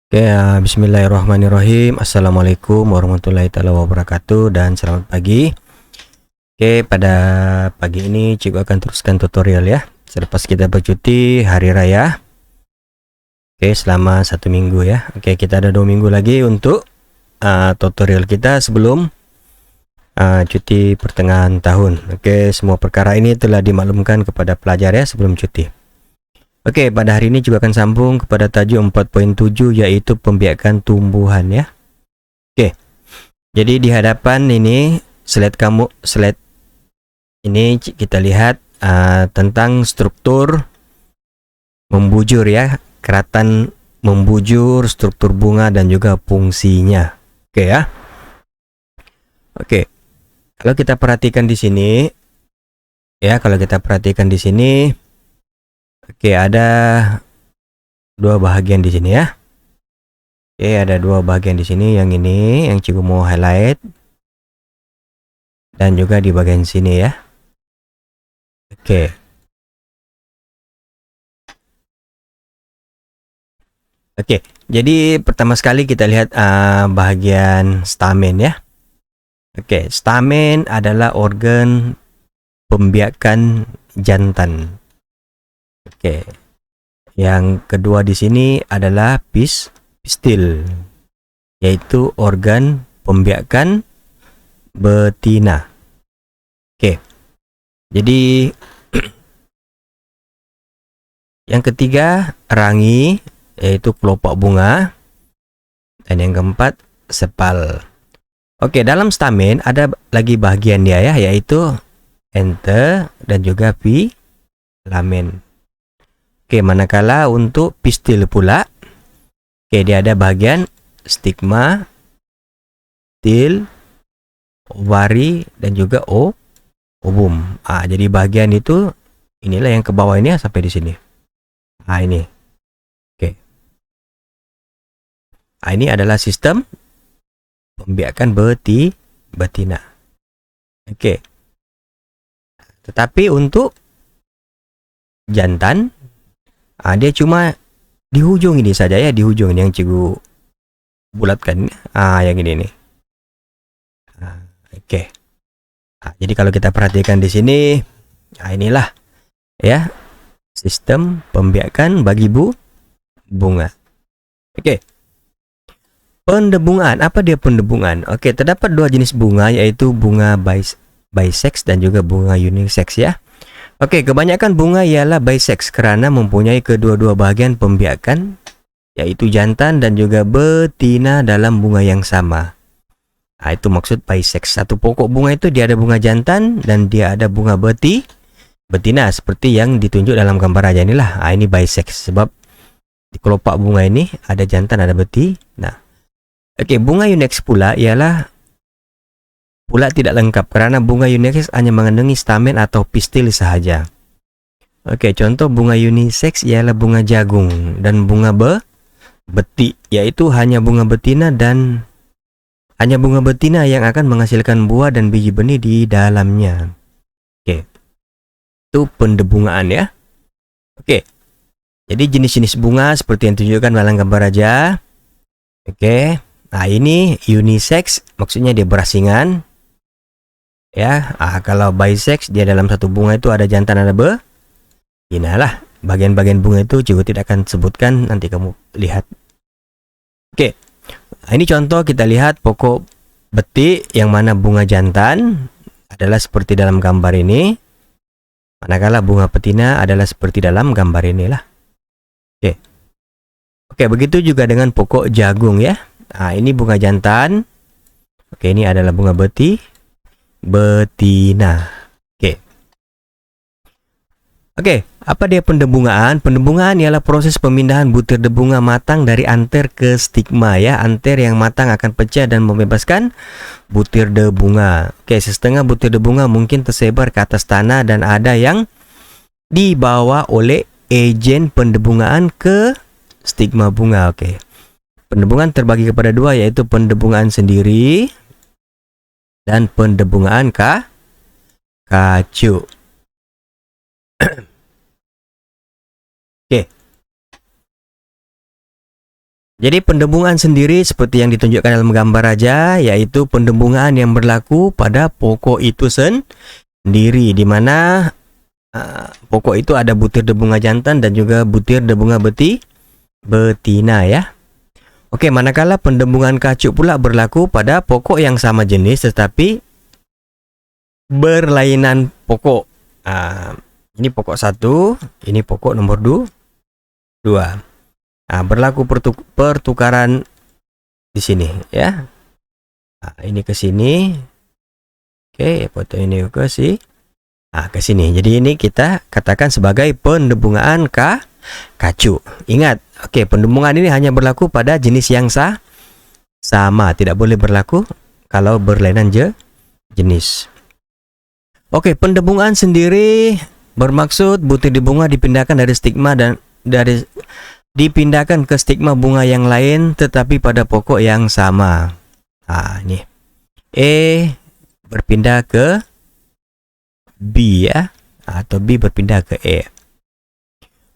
Oke, bismillahirrahmanirrahim. Assalamualaikum warahmatullahi taala wabarakatuh dan selamat pagi. Oke, pada pagi ini Cikgu akan teruskan tutorial ya. Selepas kita bercuti hari raya. Oke, selama 1 minggu ya. Oke, kita ada 2 minggu lagi untuk tutorial kita sebelum cuti pertengahan tahun. Oke, semua perkara ini telah dimaklumkan kepada pelajar ya sebelum cuti. Oke, pada hari ini juga akan sambung kepada tajuk 4.7 yaitu pembiakan tumbuhan ya. Oke. Jadi di hadapan ini slide ini kita lihat tentang struktur membujur ya, keratan membujur, struktur bunga dan juga fungsinya. Oke ya. Oke. Kalau kita perhatikan di sini ya, oke, ada dua bagian di sini ya. Oke, ada dua bagian di sini. Yang ini yang Cikgu mau highlight dan juga di bagian sini ya. Oke. Oke, jadi pertama sekali kita lihat bagian stamen ya. Oke, stamen adalah organ pembiakan jantan. Oke. Yang kedua di sini adalah pistil, yaitu organ pembiakan betina. Oke. Jadi yang ketiga rangi, yaitu kelopak bunga, dan yang keempat sepal. Oke, dalam stamen ada lagi bagian dia ya, yaitu enter dan juga filamen. Oke, manakala untuk pistil pula, oke, dia ada bagian stigma, til, ovari, dan juga ovum. Jadi bagian itu inilah yang ke bawah ini ya, sampai di sini. Ini. Oke. Ini adalah sistem pembiakan betina. Oke. Tetapi untuk jantan, dia cuma di ujung ini saja ya, di ujung ini yang Cikgu bulatkan. Yang ini nih. Oke. Jadi kalau kita perhatikan di sini, inilah ya sistem pembiakan bagi bunga. Oke. Pendebungan, apa dia pendebungan? Oke, terdapat dua jenis bunga, yaitu bunga bisex dan juga bunga unisex ya. Oke, kebanyakan bunga ialah bisex karena mempunyai kedua-dua bagian pembiakan, yaitu jantan dan juga betina dalam bunga yang sama. Itu maksud bisex. Satu pokok bunga itu dia ada bunga jantan dan dia ada bunga betina seperti yang ditunjuk dalam gambar aja inilah. Ini bisex sebab di kelopak bunga ini ada jantan, ada betina. Oke, bunga unisex pula ialah tidak lengkap karena bunga unisex hanya mengandungi stamen atau pistil sahaja. Oke, contoh bunga unisex ialah bunga jagung dan bunga betik, yaitu hanya bunga betina yang akan menghasilkan buah dan biji benih di dalamnya. Oke. Itu pendebungaan ya. Oke. Jadi jenis-jenis bunga seperti yang ditunjukkan dalam gambar aja. Oke. Ini unisex, maksudnya dia berasingan. Ya, kalau bisex dia dalam satu bunga itu ada jantan ada betina lah. Bagian-bagian bunga itu juga tidak akan sebutkan, nanti kamu lihat. Oke. Ini contoh kita lihat pokok betik yang mana bunga jantan adalah seperti dalam gambar ini. Manakala bunga betina adalah seperti dalam gambar inilah. Oke. Oke, begitu juga dengan pokok jagung ya. Ini bunga jantan. Oke, ini adalah bunga betina. Oke, apa dia pendebungaan? Pendebungaan ialah proses pemindahan butir debunga matang dari anter ke stigma ya. Anter yang matang akan pecah dan membebaskan butir debunga. Oke, setengah butir debunga mungkin tersebar ke atas tanah dan ada yang dibawa oleh agen pendebungaan ke stigma bunga. Oke. Pendebungaan terbagi kepada dua, yaitu pendebungaan sendiri dan pendebungaan kacu. Oke. Jadi pendembungan sendiri seperti yang ditunjukkan dalam gambar aja, yaitu pendembungan yang berlaku pada pokok itu sendiri, di mana pokok itu ada butir debunga jantan dan juga butir debunga betina ya. Oke, manakala pendembungan kacuk pula berlaku pada pokok yang sama jenis tetapi berlainan pokok. Ini pokok 1, ini pokok nomor 2. Berlaku pertukaran di sini ya. Ini ke sini. Oke, foto ini ke sini. Jadi ini kita katakan sebagai pendembungan kacuk. Ingat, oke, pendembungan ini hanya berlaku pada jenis yang sama, tidak boleh berlaku kalau berlainan jenis. Oke, pendembungan sendiri bermaksud butir bunga dipindahkan dari stigma dipindahkan ke stigma bunga yang lain tetapi pada pokok yang sama. Ini E berpindah ke B ya, atau B berpindah ke E.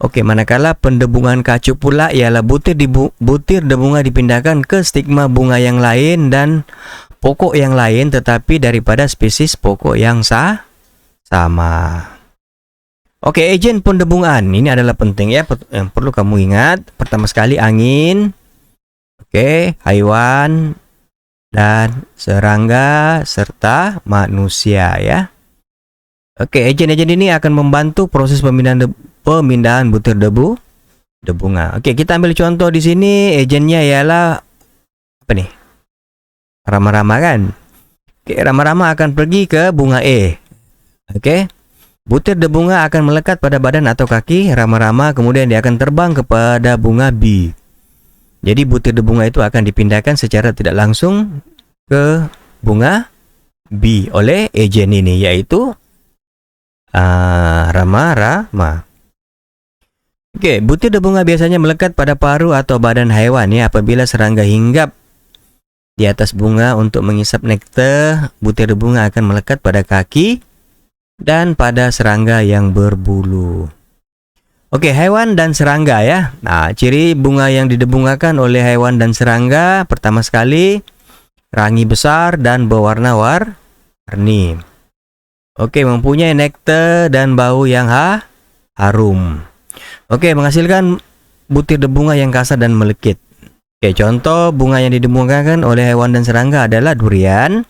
Oke, manakala pendembungan kacuk pula ialah butir debunga dipindahkan ke stigma bunga yang lain dan pokok yang lain tetapi daripada spesies pokok yang sama. Oke, agen pendembungan ini adalah penting ya, yang perlu kamu ingat. Pertama sekali angin, oke, haiwan dan serangga serta manusia ya. Oke, agen-agen ini akan membantu proses pemindahan butir debunga. Oke, kita ambil contoh di sini. Agennya ialah apa nih? Rama-rama kan? Oke, rama-rama akan pergi ke bunga E. Oke. Butir debunga akan melekat pada badan atau kaki rama-rama, kemudian dia akan terbang kepada bunga B. Jadi butir debunga itu akan dipindahkan secara tidak langsung ke bunga B oleh agen ini, yaitu rama-rama. Oke, butir debunga biasanya melekat pada paruh atau badan haiwan ya. Apabila serangga hinggap di atas bunga untuk mengisap nektar, butir debunga akan melekat pada kaki dan pada serangga yang berbulu. Oke, hewan dan serangga ya. Ciri bunga yang didebungakan oleh hewan dan serangga, pertama sekali rangi besar dan berwarna-warni. Oke, mempunyai nektar dan bau yang harum. Oke, menghasilkan butir debunga yang kasar dan melekit. Oke, contoh bunga yang didebungakan oleh hewan dan serangga adalah durian,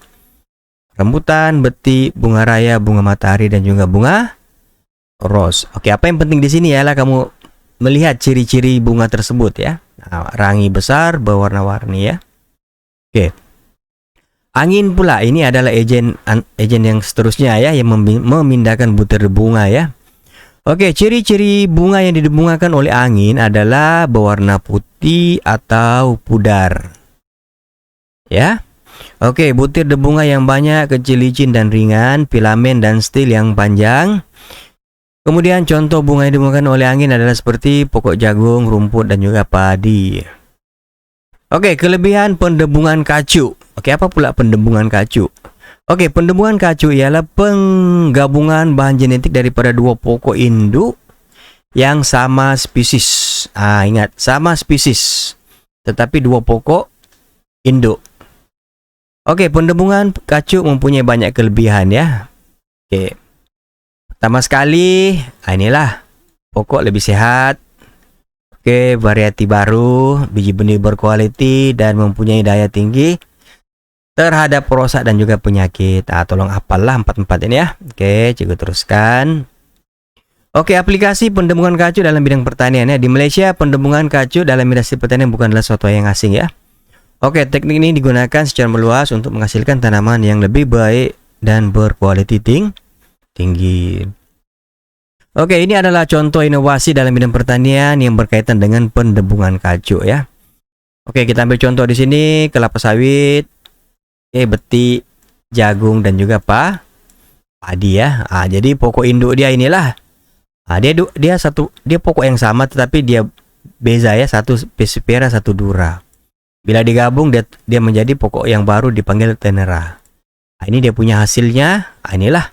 rambutan, beti, bunga raya, bunga matahari, dan juga bunga ros. Oke, apa yang penting di sini ialah kamu melihat ciri-ciri bunga tersebut ya. Rangi besar, berwarna-warni ya. Oke. Angin pula ini adalah agen yang seterusnya ya, yang memindahkan butir bunga ya. Oke, ciri-ciri bunga yang didebungakan oleh angin adalah berwarna putih atau pudar. Ya. Oke, butir debunga yang banyak, kecil, licin dan ringan, filamen dan stil yang panjang. Kemudian contoh bunga yang didebungakan oleh angin adalah seperti pokok jagung, rumput dan juga padi. Oke, kelebihan pendembungan kacuk. Oke, apa pula pendembungan kacuk? Oke, pendembungan kacuk ialah penggabungan bahan genetik daripada dua pokok induk yang sama spesies. Ingat, sama spesies, tetapi dua pokok induk. Oke, pendembungan kacuk mempunyai banyak kelebihan ya. Oke, pertama sekali, inilah pokok lebih sehat. Oke, variasi baru, biji benih berkualiti dan mempunyai daya tinggi terhadap perosak dan juga penyakit. Tolong hafallah 4 ini ya. Oke, cikgu teruskan. Oke, aplikasi pendembungan kacuk dalam bidang pertanian ya. Di Malaysia, pendembungan kacuk dalam industri pertanian bukanlah suatu yang asing ya. Oke, teknik ini digunakan secara meluas untuk menghasilkan tanaman yang lebih baik dan berkualiti tinggi. Oke, ini adalah contoh inovasi dalam bidang pertanian yang berkaitan dengan pendembungan kacuk ya. Oke, kita ambil contoh di sini kelapa sawit, beti, jagung dan juga padi ya. Jadi pokok induk dia inilah. Dia pokok yang sama tetapi dia beza ya, satu Persipera, satu Dura. Bila digabung dia menjadi pokok yang baru dipanggil Tenera. Ini dia punya hasilnya. Inilah.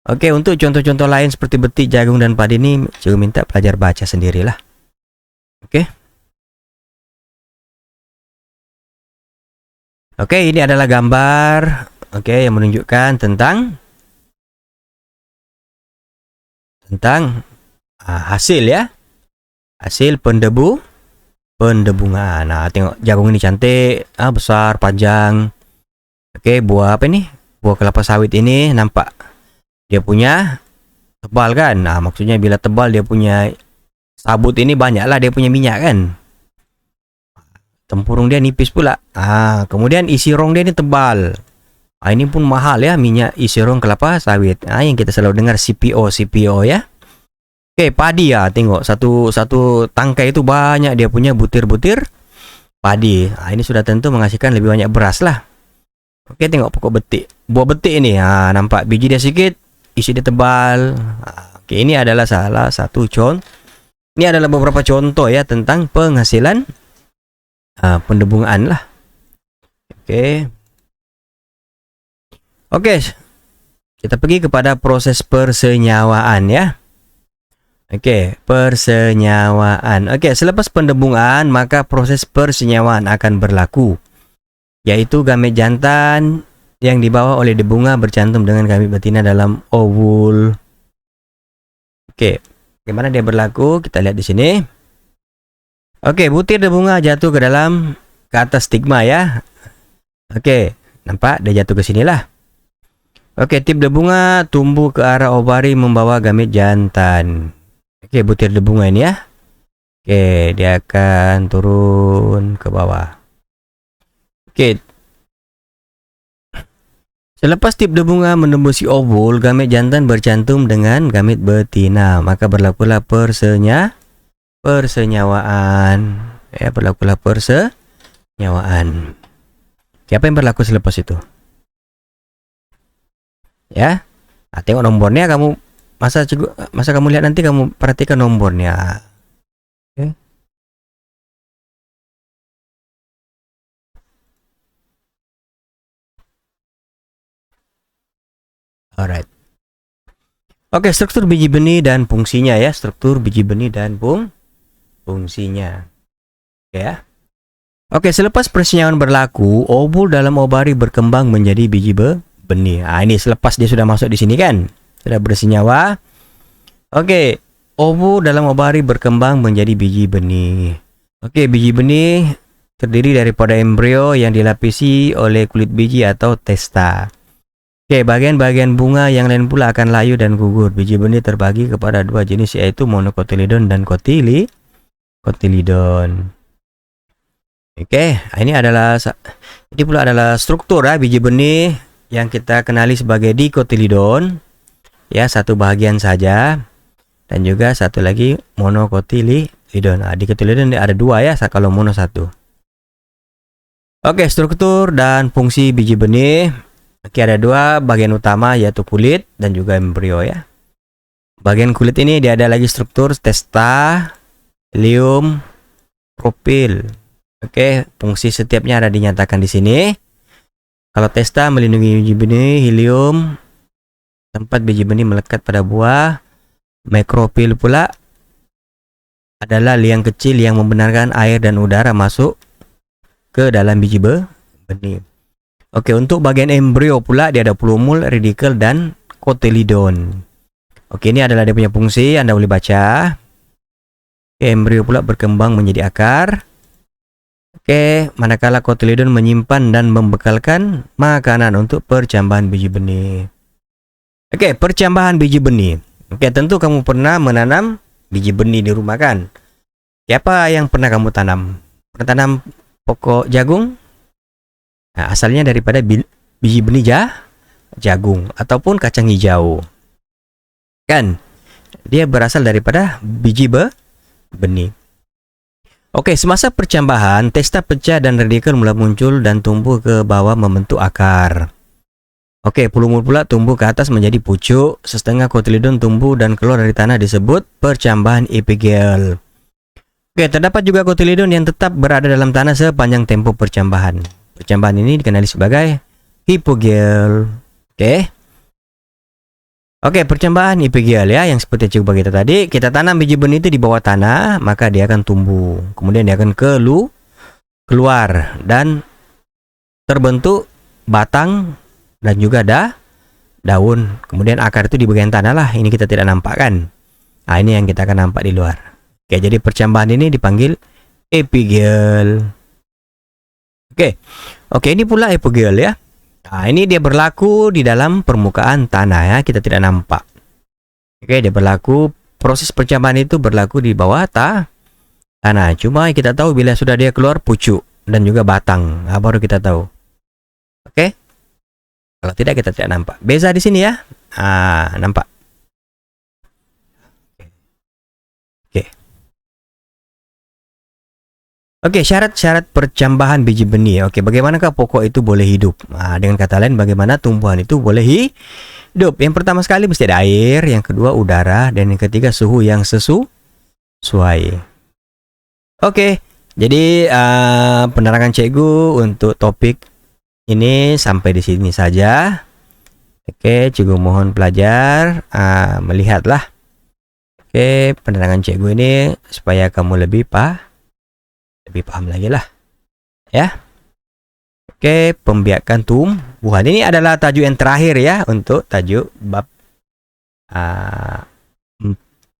Oke, untuk contoh-contoh lain seperti beti, jagung dan padi ini, cikgu minta pelajar baca sendirilah. Oke. Oke, ini adalah gambar yang menunjukkan tentang hasil ya. Hasil pendebungan. Nah, tengok jagung ini cantik, besar, panjang. Oke, buah apa ini? Buah kelapa sawit ini nampak dia punya tebal kan? Nah, maksudnya bila tebal dia punya sabut ini banyaklah dia punya minyak kan? Tempurung dia nipis pula. Kemudian isi rong dia ini tebal. Ini pun mahal ya, minyak isi rong kelapa sawit. Yang kita selalu dengar CPO ya. Oke, padi ya, tengok satu tangkai itu banyak dia punya butir-butir padi. Ini sudah tentu menghasilkan lebih banyak beras lah. Oke, tengok pokok betik. Buah betik ini, nampak biji dia sedikit, isi dia tebal. Oke, ini adalah salah satu contoh. Ini adalah beberapa contoh ya tentang penghasilan pendebungan lah. Oke, kita pergi kepada proses persenyawaan ya. Persenyawaan. Selepas pendebungan maka proses persenyawaan akan berlaku, yaitu gamet jantan yang dibawa oleh debunga bercantum dengan gamet betina dalam ovul. Bagaimana dia berlaku? Kita lihat di sini. Butir debunga jatuh ke atas stigma ya. Nampak dia jatuh ke sinilah. Tip debunga tumbuh ke arah ovari membawa gamet jantan. Butir debunga ini ya. Dia akan turun ke bawah. Selepas tip debunga menembus ovul, gamet jantan bercantum dengan gamet betina, maka berlakulah persenyawaan. Berlakulah persenyawaan. Apa yang berlaku selepas itu? Ya. Tengok nomornya, kamu masa kamu lihat nanti kamu perhatikan nomornya. Alright. Struktur biji benih dan fungsinya ya. Struktur biji benih dan fungsinya. Selepas persenyawaan berlaku, ovul dalam ovari berkembang menjadi biji benih. Ini selepas dia sudah masuk di sini kan, sudah bersenyawa. Ovul dalam ovari berkembang menjadi biji benih. Biji benih terdiri daripada embrio yang dilapisi oleh kulit biji atau testa. Bagian-bagian bunga yang lain pula akan layu dan gugur. Biji benih terbagi kepada dua jenis, yaitu monocotyledon dan cotyledon. Ini pula adalah struktur biji benih yang kita kenali sebagai dicotyledon. Ya, satu bagian saja, dan juga satu lagi monocotyledon. Dicotyledon ada dua ya, kalau mono satu. Struktur dan fungsi biji benih. Ada dua bagian utama, yaitu kulit dan juga embrio ya. Bagian kulit ini dia ada lagi struktur testa, ilium, propil. Fungsi setiapnya ada dinyatakan di sini. Kalau testa melindungi biji benih, ilium tempat biji benih melekat pada buah, mikropil pula adalah liang kecil yang membenarkan air dan udara masuk ke dalam biji benih. Untuk bagian embrio pula dia ada plumul, radikel, dan cotyledon. Ini adalah dia punya fungsi, Anda boleh baca. Embrio pula berkembang menjadi akar. Manakala cotyledon menyimpan dan membekalkan makanan untuk percambahan biji benih. Percambahan biji benih. Tentu kamu pernah menanam biji benih di rumah kan? Siapa yang pernah kamu tanam? Pernah tanam pokok jagung? Asalnya daripada biji benih jagung ataupun kacang hijau. Kan? Dia berasal daripada biji benih. Semasa percambahan, testa pecah dan radikel mulai muncul dan tumbuh ke bawah membentuk akar. Plumul pula tumbuh ke atas menjadi pucuk. Setengah cotyledon tumbuh dan keluar dari tanah disebut percambahan epigel. Terdapat juga cotyledon yang tetap berada dalam tanah sepanjang tempo percambahan. Percambahan ini dikenali sebagai hipogel. Percambahan epigel ya, yang seperti yang coba kita tadi. Kita tanam biji benih itu di bawah tanah, maka dia akan tumbuh. Kemudian dia akan keluar dan terbentuk batang dan juga daun. Kemudian akar itu di bagian tanah lah. Ini kita tidak nampak kan. Nah, ini yang kita akan nampak di luar. Oke, jadi percambahan ini dipanggil epigel. Oke, ini pula epigel ya. Nah, ini dia berlaku di dalam permukaan tanah ya, kita tidak nampak. Oke, dia berlaku, proses percambahan itu berlaku di bawah tanah. Cuma kita tahu bila sudah dia keluar pucuk dan juga batang, nah, baru kita tahu. Oke. Kalau tidak kita tidak nampak. Beza di sini ya. Nampak. Oke, syarat-syarat percambahan biji benih. Oke, bagaimanakah pokok itu boleh hidup? Dengan kata lain, bagaimana tumbuhan itu boleh hidup? Yang pertama sekali mesti ada air, yang kedua udara, dan yang ketiga suhu yang sesuai. Oke, jadi penerangan cikgu untuk topik ini sampai di sini saja. Oke, cikgu mohon pelajar melihatlah. Oke, penerangan cikgu ini supaya kamu lebih paham lagi lah ya. Oke, pembiakan tumbuhan ini adalah tajuk yang terakhir ya untuk tajuk bab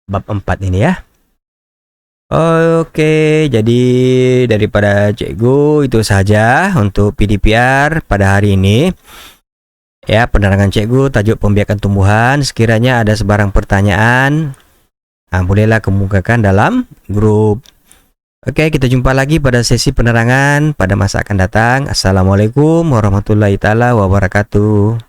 4 ini ya. Oke, jadi daripada cikgu itu saja untuk PDPR pada hari ini ya. Penerangan cikgu tajuk pembiakan tumbuhan. Sekiranya ada sebarang pertanyaan, bolehlah kemukakan dalam grup. Oke, kita jumpa lagi pada sesi penerangan pada masa akan datang. Assalamualaikum warahmatullahi taala wabarakatuh.